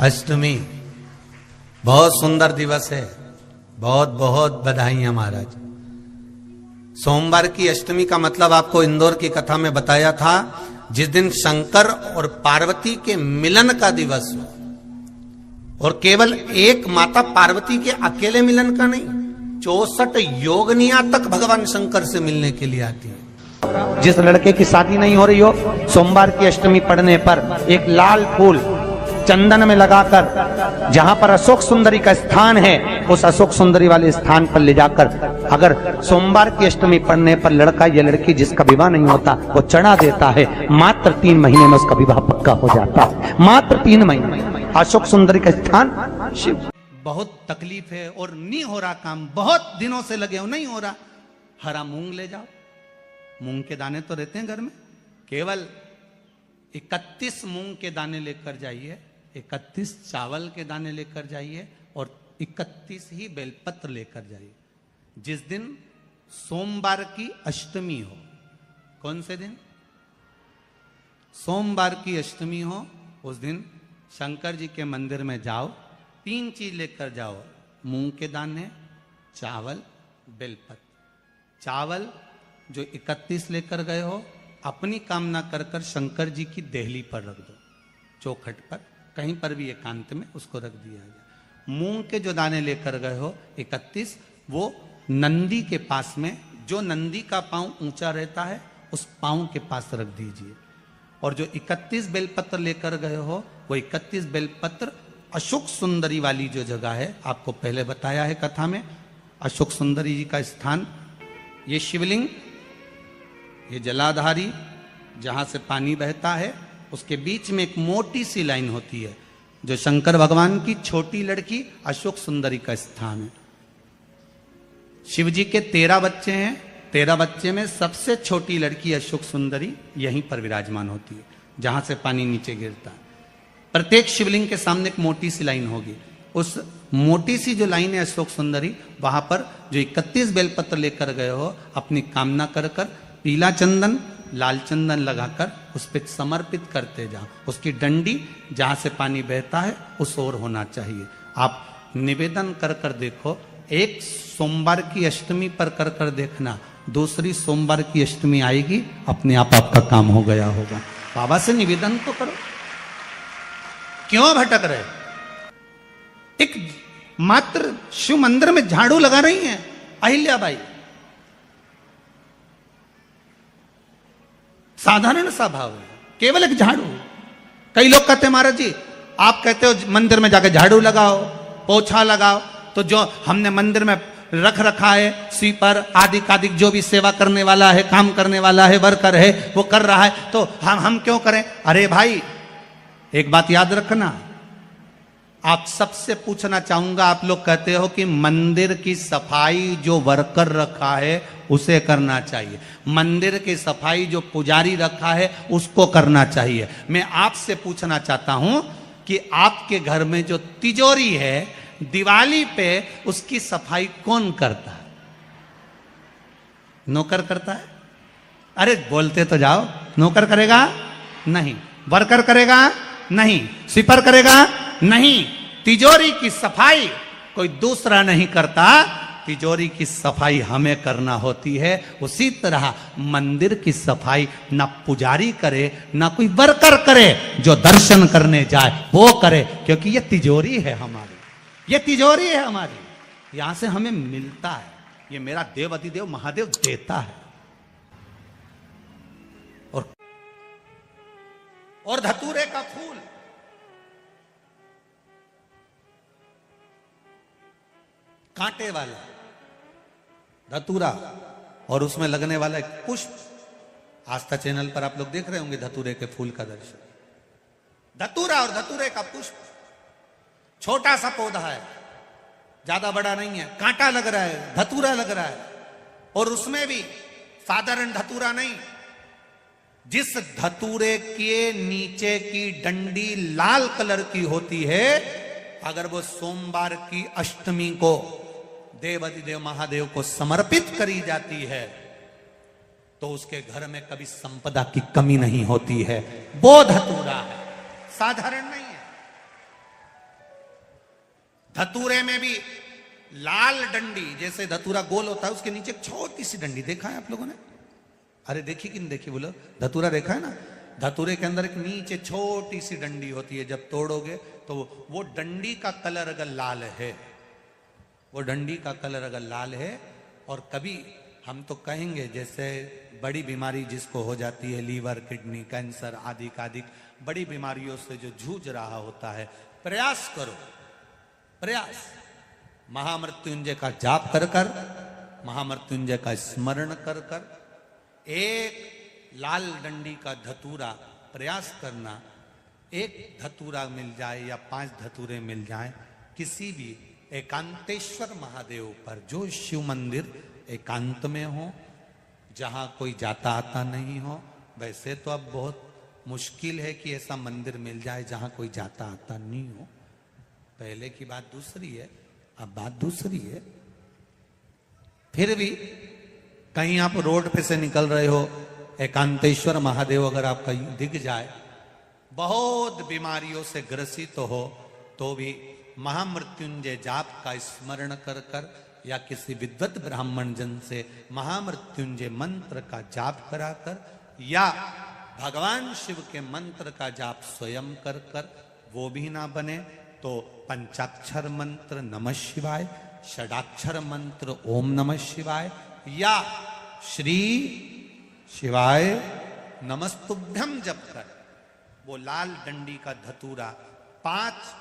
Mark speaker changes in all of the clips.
Speaker 1: अष्टमी बहुत सुंदर दिवस है। बहुत बहुत बधाइयां महाराज। सोमवार की अष्टमी का मतलब आपको इंदौर की कथा में बताया था, जिस दिन शंकर और पार्वती के मिलन का दिवस हो। और केवल एक माता पार्वती के अकेले मिलन का नहीं, 64 योगनियां तक भगवान शंकर से मिलने के लिए आती है।
Speaker 2: जिस लड़के की शादी नहीं हो रही हो, सोमवार की अष्टमी पड़ने पर एक लाल फूल चंदन में लगाकर, जहां पर अशोक सुंदरी का स्थान है, उस अशोक सुंदरी वाले स्थान पर ले जाकर, अगर सोमवार की अष्टमी पड़ने पर लड़का या लड़की जिसका विवाह नहीं होता वो चढ़ा देता है, मात्र 3 महीने में उसका विवाह पक्का हो जाता है। मात्र 3 महीने। अशोक सुंदरी का स्थान शिव।
Speaker 1: बहुत तकलीफ है और नहीं हो रहा काम, बहुत दिनों से लगे हो, नहीं हो रहा। हरा मूंग ले जाओ। मूंग के दाने तो रहते हैं घर में, केवल 31 मूंग के दाने लेकर जाइए, 31 चावल के दाने लेकर जाइए और 31 ही बेलपत्र लेकर जाइए। जिस दिन सोमवार की अष्टमी हो, कौन से दिन? सोमवार की अष्टमी हो, उस दिन शंकर जी के मंदिर में जाओ, 3 चीज लेकर जाओ, मूंग के दाने, चावल, बेलपत्र। चावल जो 31 लेकर गए हो, अपनी कामना कर कर शंकर जी की देहली पर रख दो, चौखट पर, कहीं पर भी एकांत में उसको रख दिया जाए। मूंग के जो दाने लेकर गए हो 31, वो नंदी के पास में, जो नंदी का पांव ऊंचा रहता है उस पांव के पास रख दीजिए। और जो 31 बेलपत्र लेकर गए हो, वो 31 बेलपत्र अशोक सुंदरी वाली जो जगह है, आपको पहले बताया है कथा में, अशोक सुंदरी जी का स्थान, ये शिवलिंग, ये जलाधारी जहां से पानी बहता है, उसके बीच में एक मोटी सी लाइन होती है, जो शंकर भगवान की छोटी लड़की अशोक सुंदरी का स्थान है। शिव जी के 13 बच्चे हैं, 13 बच्चे में सबसे छोटी लड़की अशोक सुंदरी यहीं पर विराजमान होती है, जहां से पानी नीचे गिरता है। प्रत्येक शिवलिंग के सामने एक मोटी सी लाइन होगी, उस मोटी सी जो लाइन है अशोक सुंदरी, वहां पर जो 31 बेलपत्र लेकर गए हो, अपनी कामना कर कर पीला चंदन, लाल चंदन लगाकर उस पर समर्पित करते जाओ। उसकी डंडी जहां से पानी बहता है उस ओर होना चाहिए। आप निवेदन कर कर देखो, एक सोमवार की अष्टमी पर कर कर देखना, दूसरी सोमवार की अष्टमी आएगी, अपने आप आपका काम हो गया होगा। बाबा से निवेदन तो करो, क्यों भटक रहे? एक मात्र शिव मंदिर में झाड़ू लगा रही हैं अहिल्याबाई, साधारण सा भाव है, केवल एक झाड़ू। कई लोग कहते हैं महाराज जी, आप कहते हो मंदिर में जाकर झाड़ू लगाओ, पोछा लगाओ, तो जो हमने मंदिर में रख रखा है, स्वीपर आदि कादिक जो भी सेवा करने वाला है, काम करने वाला है, वर्कर है, वो कर रहा है, तो हम क्यों करें? अरे भाई, एक बात याद रखना, आप सबसे पूछना चाहूंगा, आप लोग कहते हो कि मंदिर की सफाई जो वर्कर रखा है उसे करना चाहिए, मंदिर की सफाई जो पुजारी रखा है उसको करना चाहिए। मैं आपसे पूछना चाहता हूं कि आपके घर में जो तिजोरी है, दिवाली पे उसकी सफाई कौन करता है? नौकर करता है? अरे बोलते तो जाओ। नौकर करेगा? नहीं। वर्कर करेगा? नहीं। स्वीपर करेगा? नहीं। तिजोरी की सफाई कोई दूसरा नहीं करता, तिजोरी की सफाई हमें करना होती है। उसी तरह मंदिर की सफाई ना पुजारी करे, ना कोई वर्कर करे, जो दर्शन करने जाए वो करे, क्योंकि ये तिजोरी है हमारी, ये तिजोरी है हमारी, यहां से हमें मिलता है, ये मेरा देव अधिदेव महादेव देता है। और धतूरे का फूल, कांटे वाला धतूरा, और उसमें लगने वाला एक पुष्प। आस्था चैनल पर आप लोग देख रहे होंगे धतूरे के फूल का दर्शन। धतूरा और धतूरे का पुष्प, छोटा सा पौधा है, ज्यादा बड़ा नहीं है, कांटा लग रहा है, धतूरा लग रहा है, और उसमें भी साधारण धतूरा नहीं, जिस धतूरे के नीचे की डंडी लाल कलर की होती है, अगर वो सोमवार की अष्टमी को देव अधिदेव महादेव को समर्पित करी जाती है, तो उसके घर में कभी संपदा की कमी नहीं होती है। वो धतूरा है, साधारण नहीं है। धतूरे में भी लाल डंडी, जैसे धतूरा गोल होता है उसके नीचे एक छोटी सी डंडी, देखा है आप लोगों ने? अरे देखी कि नहीं देखी बोलो? धतूरा देखा है ना? धतूरे के अंदर एक नीचे छोटी सी डंडी होती है, जब तोड़ोगे तो वो डंडी का कलर अगर लाल है, वो डंडी का कलर अगर लाल है, और कभी हम तो कहेंगे जैसे बड़ी बीमारी जिसको हो जाती है, लीवर, किडनी, कैंसर आदि आदि बड़ी बीमारियों से जो जूझ रहा होता है, प्रयास करो, प्रयास महामृत्युंजय का जाप कर कर, महामृत्युंजय का स्मरण कर कर, एक लाल डंडी का धतूरा प्रयास करना, एक धतूरा मिल जाए या 5 धतूरे मिल जाए किसी भी एकांतेश्वर महादेव पर, जो शिव मंदिर एकांत में हो, जहां कोई जाता आता नहीं हो। वैसे तो अब बहुत मुश्किल है कि ऐसा मंदिर मिल जाए जहां कोई जाता आता नहीं हो, पहले की बात दूसरी है, अब बात दूसरी है। फिर भी कहीं आप रोड पे से निकल रहे हो, एकांतेश्वर महादेव अगर आपका दिख जाए, बहुत बीमारियों से ग्रसित हो, तो भी महामृत्युंजय जाप का स्मरण कर कर या किसी विद्वत ब्राह्मण जन से महामृत्युंजय मंत्र का जाप कराकर, या भगवान शिव के मंत्र का जाप स्वयं कर कर, वो भी ना बने तो पंचाक्षर मंत्र नमः शिवाय, षडाक्षर मंत्र ओम नमः शिवाय, या श्री शिवाय नमस्तुभ्यम जप कर वो लाल डंडी का धतूरा 5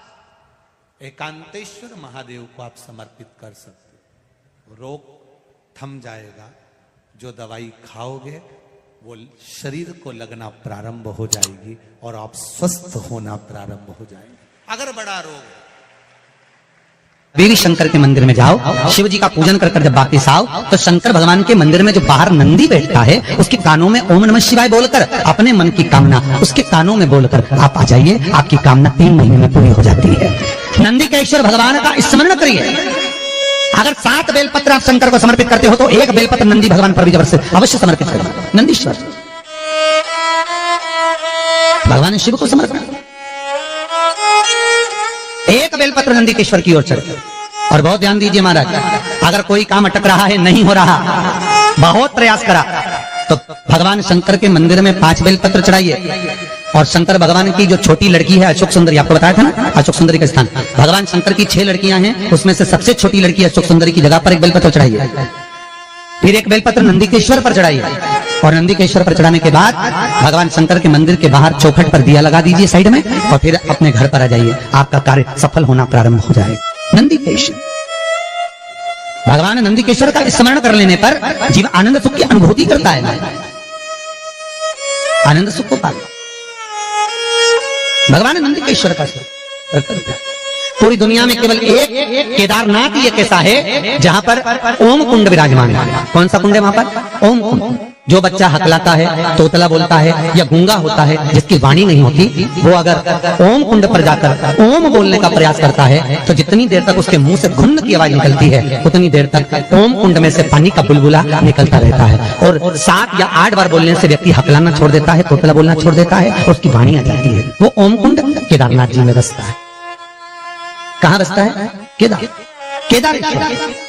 Speaker 1: एकांतेश्वर महादेव को आप समर्पित कर सकते हो। रोग थम जाएगा, जो दवाई खाओगे वो शरीर को लगना प्रारंभ हो जाएगी और आप स्वस्थ होना प्रारंभ हो जाएंगे। अगर बड़ा रोग,
Speaker 2: देवी शंकर के मंदिर में जाओ, शिव जी का पूजन कर कर जब वापिस आओ, तो शंकर भगवान के मंदिर में जो बाहर नंदी बैठता है, उसके कानों में ओम नमः शिवाय बोलकर अपने मन की कामना उसके कानों में बोलकर आप आ जाइए, आपकी कामना 3 महीने में पूरी हो जाती है। नंदी के ईश्वर भगवान का स्मरण करिए। अगर 7 बेलपत्र आप शंकर को समर्पित करते हो तो 1 बेलपत्र नंदी भगवान पर भी जबरदस्त अवश्य समर्पित करें। नंदीश्वर भगवान शिव को समर्पित, 1 बेलपत्र नंदी के ईश्वर की ओर चढ़े। और बहुत ध्यान दीजिए महाराज, अगर कोई काम अटक रहा है, नहीं हो रहा, बहुत प्रयास करा, तो भगवान शंकर के मंदिर में 5 बेलपत्र चढ़ाइए। और शंकर भगवान की जो छोटी लड़की है अशोक सुंदरी, आपको बताया था ना अशोक सुंदरी का स्थान, भगवान शंकर की 6 लड़कियां हैं, उसमें से सबसे छोटी लड़की अशोक सुंदरी की जगह पर 1 बेलपत्र चढ़ाइए। फिर 1 बेलपत्र नंदी के ईश्वर पर चढ़ाइए। और नंदी के ईश्वर पर चढ़ाने के बाद भगवान शंकर के मंदिर के बाहर चौखट पर दिया लगा दीजिए साइड में, और फिर अपने घर पर आ जाइए, आपका कार्य सफल होना प्रारंभ हो जाएगा। नंदी के ईश्वर, भगवान नंदी के ईश्वर का स्मरण कर लेने पर जीव आनंद सुख की अनुभूति करता है, आनंद सुख को पाता। भगवान नंदी के ईश्वर का पूरी दुनिया में केवल एक केदारनाथ ही एक ऐसा है जहां पर ओम कुंड विराजमान है। कौन सा कुंड है वहां पर? ओम कुंड। जो बच्चा हकलाता है, तोतला बोलता है या गूंगा होता है, जिसकी वाणी नहीं होती, वो अगर ओम कुंड पर जाकर ओम बोलने का प्रयास करता है तो जितनी देर तक उसके मुंह से घुन्न की आवाज निकलती है, उतनी देर तक ओम कुंड में से पानी का बुलबुला निकलता रहता है। और 7 या 8 बार बोलने से व्यक्ति हकलाना छोड़ देता है, तोतला बोलना छोड़ देता है, उसकी वाणी आ जाती है। वो ओम कुंड केदारनाथ जी में बसता है। कहां बसता है? केदार, केदारेश्वर।